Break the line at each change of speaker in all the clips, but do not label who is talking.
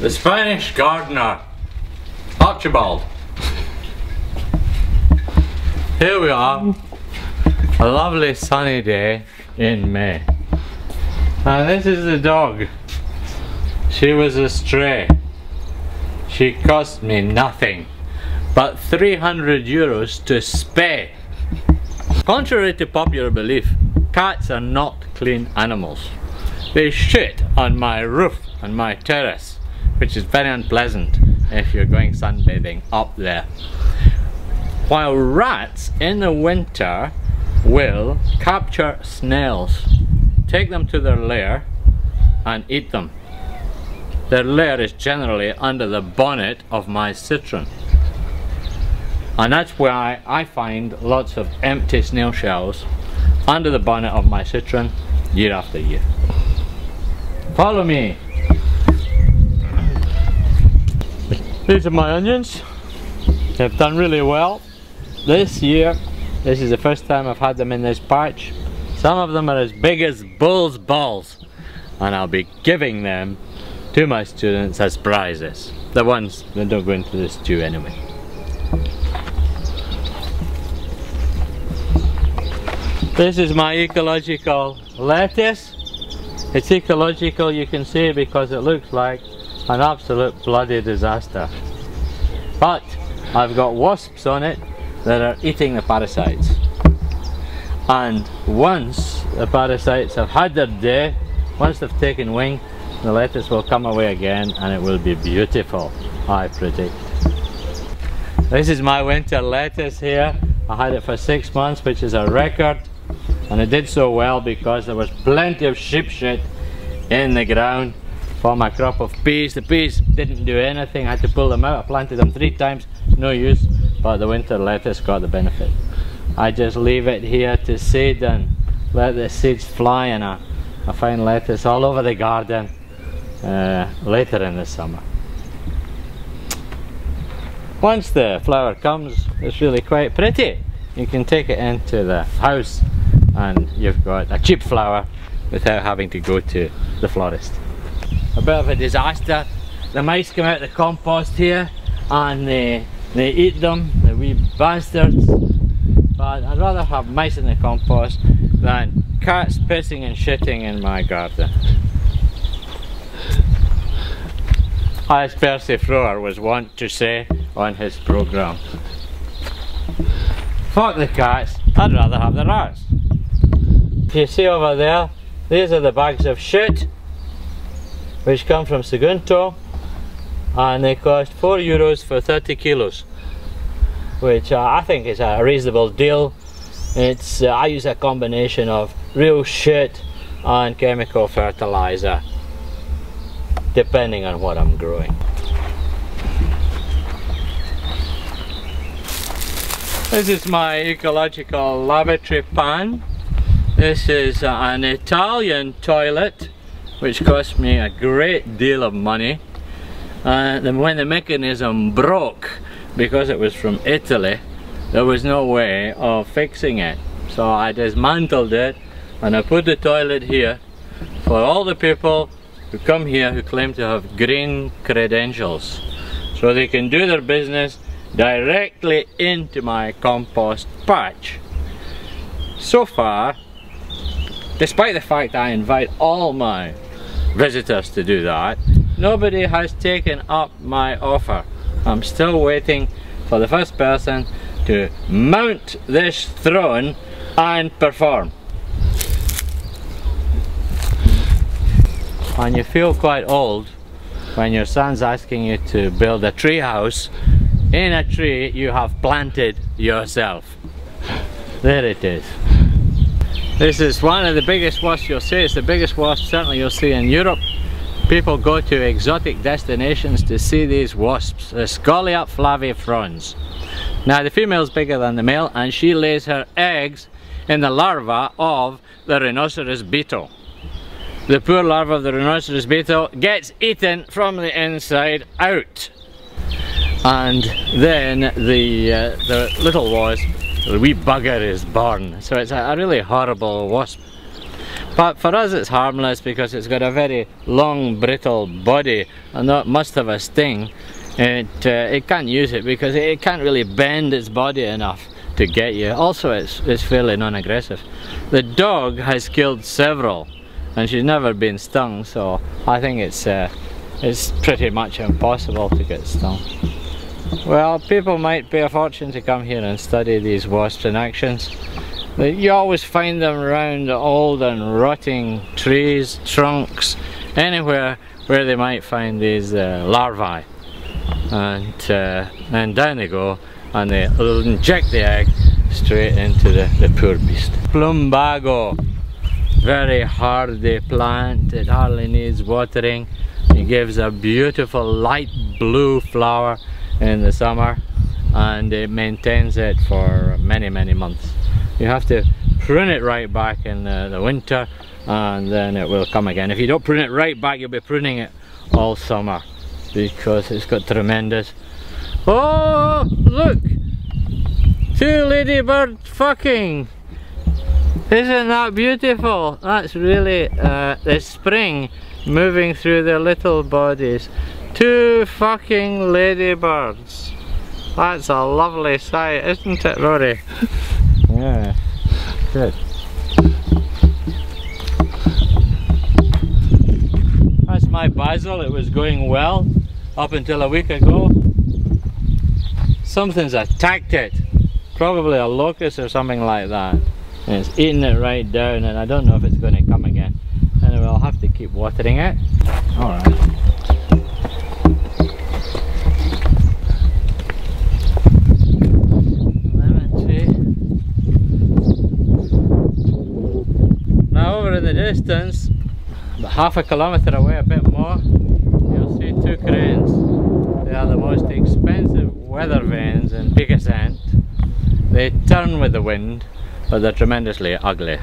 The Spanish gardener, Archibald. Here we are, a lovely sunny day in May. And this is the dog. She was a stray. She cost me nothing but 300 euros to spay. Contrary to popular belief, cats are not clean animals. They shit on my roof and my terrace, which is very unpleasant if you're going sunbathing up there. While rats in the winter will capture snails, take them to their lair and eat them. Their lair is generally under the bonnet of my citron. And that's why I find lots of empty snail shells under the bonnet of my citron year after year. Follow me. These are my onions. They've done really well this year. This is the first time I've had them in this patch. Some of them are as big as bull's balls, and I'll be giving them to my students as prizes. The ones that don't go into the stew anyway. This is my ecological lettuce. It's ecological, you can see, because it looks like an absolute bloody disaster. But I've got wasps on it that are eating the parasites. And once the parasites have had their day, once they've taken wing, the lettuce will come away again and it will be beautiful, I predict. This is my winter lettuce here. I had it for 6 months, which is a record. And it did so well because there was plenty of sheep shit in the ground for my crop of peas. The peas didn't do anything, I had to pull them out. I planted them 3 times, no use, but the winter lettuce got the benefit. I just leave it here to seed and let the seeds fly, and I find lettuce all over the garden later in the summer. Once the flower comes, it's really quite pretty. You can take it into the house and you've got a cheap flower without having to go to the florist. A bit of a disaster. The mice come out of the compost here and they eat them, the wee bastards. But I'd rather have mice in the compost than cats pissing and shitting in my garden. As Percy Froer was wont to say on his programme. Fuck the cats, I'd rather have the rats. You see over there, these are the bags of shit which come from Sagunto, and they cost 4 euros for 30 kilos, which I think is a reasonable deal. It's I use a combination of real shit and chemical fertilizer depending on what I'm growing. This is my ecological lavatory pan. This is an Italian toilet which cost me a great deal of money. When the mechanism broke, because it was from Italy, there was no way of fixing it. So I dismantled it and I put the toilet here for all the people who come here who claim to have green credentials, so they can do their business directly into my compost patch. So far, despite the fact I invite all my visitors to do that, nobody has taken up my offer. I'm still waiting for the first person to mount this throne and perform. And you feel quite old when your son's asking you to build a tree house in a tree you have planted yourself. There it is. This is one of the biggest wasps you'll see. It's the biggest wasp certainly you'll see in Europe. People go to exotic destinations to see these wasps, the Scolia flavifrons. Now the female is bigger than the male, and she lays her eggs in the larva of the rhinoceros beetle. The poor larva of the rhinoceros beetle gets eaten from the inside out. And then the little wasp, the wee bugger, is born. So it's a really horrible wasp. But for us it's harmless because it's got a very long brittle body and that must have a sting. It can't use it because it can't really bend its body enough to get you. Also it's fairly non-aggressive. The dog has killed several and she's never been stung, so I think it's pretty much impossible to get stung. Well, people might pay a fortune to come here and study these wasps in actions. You always find them around old and rotting trees, trunks, anywhere where they might find these larvae. And down they go and they inject the egg straight into the poor beast. Plumbago, very hardy plant, it hardly needs watering. It gives a beautiful light blue flower in the summer and it maintains it for many months. You have to prune it right back in the winter and then it will come again. If you don't prune it right back, you'll be pruning it all summer because it's got tremendous... Oh, look! 2 ladybirds fucking! Isn't that beautiful? That's really the spring moving through their little bodies. 2 fucking ladybirds. That's a lovely sight, isn't it, Rory? Yeah, good. That's my basil. It was going well up until a week ago. Something's attacked it. Probably a locust or something like that. And it's eating it right down and I don't know if it's going to come again. Anyway, I'll have to keep watering it. Alright. Now over in the distance, about half a kilometre away, a bit more, you'll see 2 cranes. They are the most expensive weather vanes in Picassent. They turn with the wind, but they're tremendously ugly.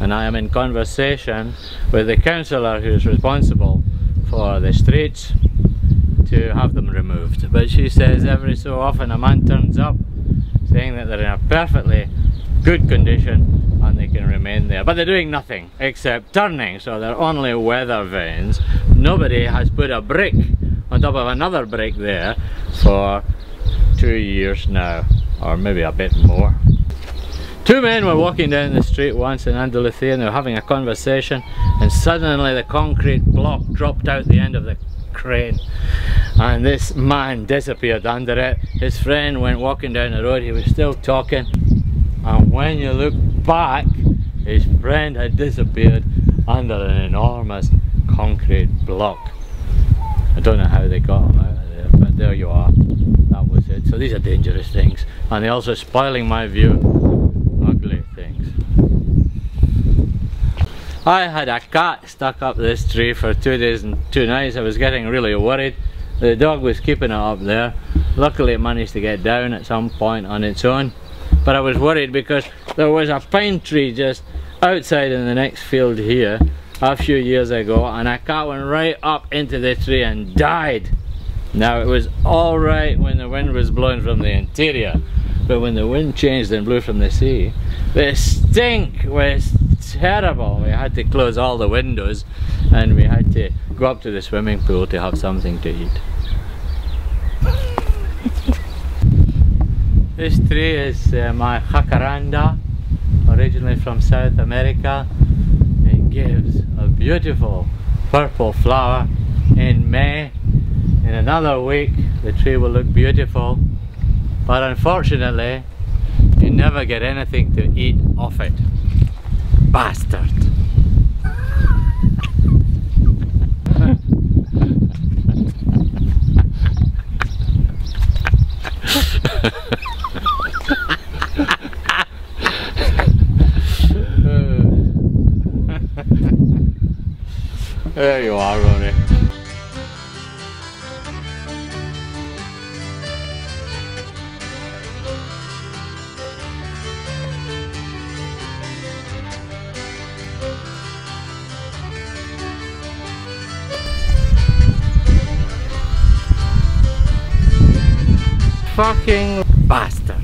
And I am in conversation with the councillor who's responsible for the streets to have them removed. But she says every so often a man turns up saying that they're in a perfectly good condition and they can remain there. But they're doing nothing except turning, so they're only weather vanes. Nobody has put a brick on top of another brick there for 2 years now, or maybe a bit more. 2 men were walking down the street once in Andalusia and they were having a conversation and suddenly the concrete block dropped out the end of the crane and this man disappeared under it. His friend went walking down the road, he was still talking, and when you look back, his friend had disappeared under an enormous concrete block. I don't know how they got him out of there, but there you are. That was it. So these are dangerous things, and they're also spoiling my view. Ugly things. I had a cat stuck up this tree for 2 days and 2 nights. I was getting really worried. The dog was keeping it up there. Luckily it managed to get down at some point on its own. But I was worried because there was a pine tree just outside in the next field here a few years ago and a cat went right up into the tree and died. Now it was alright when the wind was blowing from the interior, but when the wind changed and blew from the sea, the stink was terrible. We had to close all the windows and we had to go up to the swimming pool to have something to eat. This tree is my jacaranda, originally from South America. It gives a beautiful purple flower in May. In another week the tree will look beautiful, but unfortunately you never get anything to eat off it. Bastard! There you are, Ronnie. Fucking bastard.